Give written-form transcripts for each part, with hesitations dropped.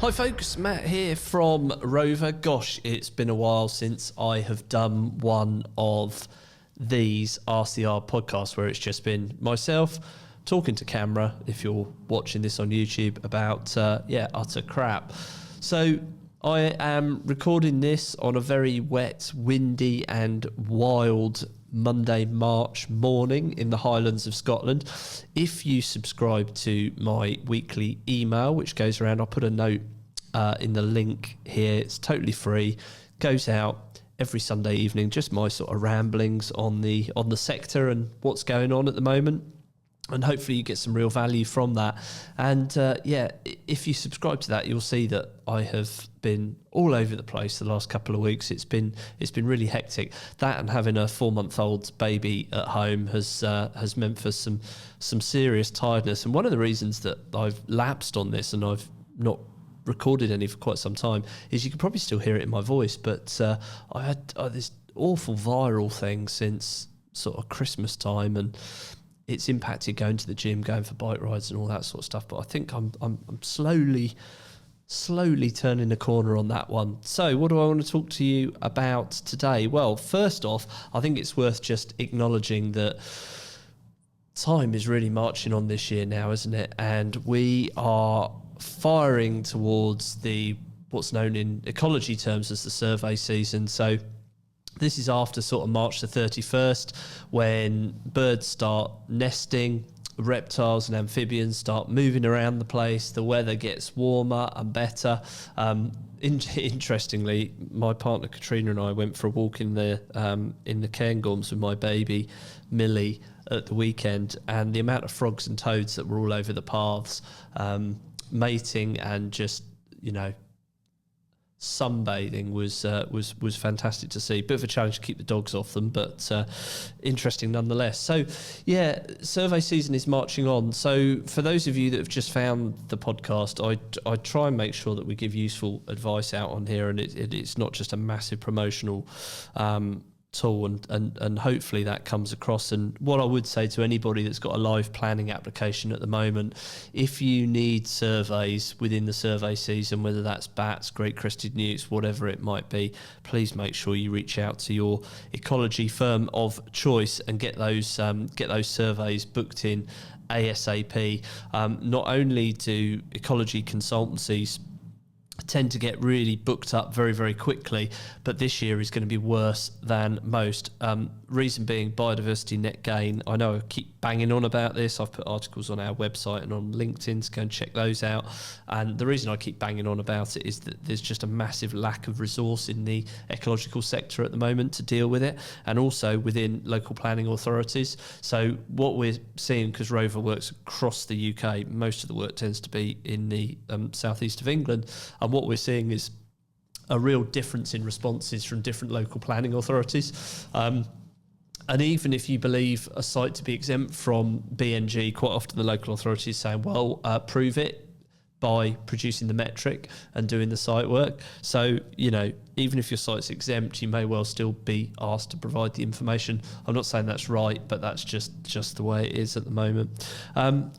Hi folks, Matt here from Rover. Gosh, it's been a while since I have done one of these RCR podcasts where it's just been myself talking to camera, if you're watching this on YouTube, about utter crap. So I am recording this on a very wet, windy and wild Monday, March morning in the Highlands of Scotland. If you subscribe to my weekly email, which goes around, I'll put a note in the link here. It's totally free. Goes out every Sunday evening. Just my sort of ramblings on the sector and what's going on at the moment. And hopefully you get some real value from that. And if you subscribe to that, you'll see that I have been all over the place the last couple of weeks. It's been really hectic. That and having a 4-month-old baby at home has meant for some serious tiredness. And one of the reasons that I've lapsed on this and I've not recorded any for quite some time is you can probably still hear it in my voice. But I had this awful viral thing since sort of Christmas time, and it's impacted going to the gym, going for bike rides and all that sort of stuff. But I think I'm slowly turning the corner on that one. So what do I want to talk to you about today? Well, first off, I think it's worth just acknowledging that time is really marching on this year now, isn't it? And we are firing towards what's known in ecology terms as the survey season. So this is after sort of March the 31st, when birds start nesting, reptiles and amphibians start moving around the place, the weather gets warmer and better. Interestingly, my partner Katrina and I went for a walk in the Cairngorms with my baby Millie at the weekend, and the amount of frogs and toads that were all over the paths, mating and just, sunbathing was fantastic to see. Bit of a challenge to keep the dogs off them, but interesting nonetheless. So survey season is marching on. So for those of you that have just found the podcast, I try and make sure that we give useful advice out on here, and it's not just a massive promotional tool, and hopefully that comes across. And what I would say to anybody that's got a live planning application at the moment, if you need surveys within the survey season, whether that's bats, great crested newts, whatever it might be, please make sure you reach out to your ecology firm of choice and get those surveys booked in ASAP. Not only do ecology consultancies tend to get really booked up very, very quickly, but this year is going to be worse than most. Reason being biodiversity net gain. I know I keep banging on about this. I've put articles on our website and on LinkedIn, so go and check those out. And the reason I keep banging on about it is that there's just a massive lack of resource in the ecological sector at the moment to deal with it, and also within local planning authorities. So what we're seeing, because Rover works across the UK, most of the work tends to be in the southeast of England, and what we're seeing is a real difference in responses from different local planning authorities. And even if you believe a site to be exempt from BNG, quite often the local authority is saying, well, prove it by producing the metric and doing the site work. So, even if your site's exempt, you may well still be asked to provide the information. I'm not saying that's right, but that's just the way it is at the moment.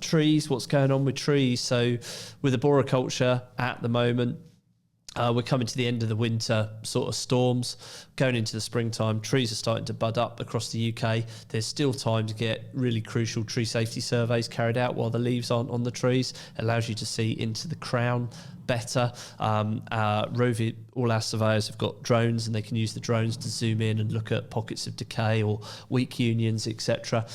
Trees, what's going on with trees? So with arboriculture at the moment, we're coming to the end of the winter sort of storms, going into the springtime. Trees are starting to bud up across the UK. There's still time to get really crucial tree safety surveys carried out while the leaves aren't on the trees. It allows you to see into the crown better. Rover, all our surveyors have got drones, and they can use the drones to zoom in and look at pockets of decay or weak unions, etc.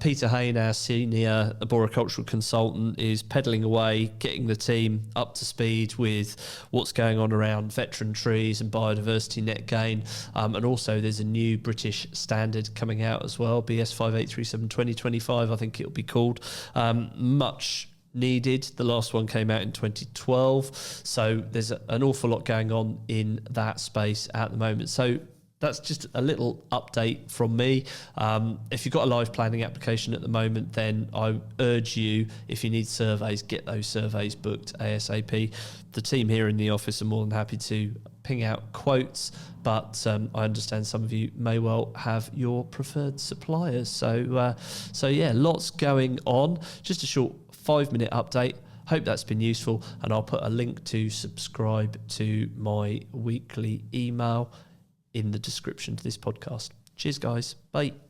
Peter Hain, our senior arboricultural consultant, is pedalling away, getting the team up to speed with what's going on around veteran trees and biodiversity net gain. And also there's a new British standard coming out as well, BS 5837 2025, I think it'll be called. Much needed. The last one came out in 2012. So there's an awful lot going on in that space at the moment. So that's just a little update from me. If you've got a live planning application at the moment, then I urge you, if you need surveys, get those surveys booked ASAP. The team here in the office are more than happy to ping out quotes, but I understand some of you may well have your preferred suppliers. So yeah, lots going on. Just a short 5-minute update. Hope that's been useful, and I'll put a link to subscribe to my weekly email in the description to this podcast. Cheers, guys. Bye.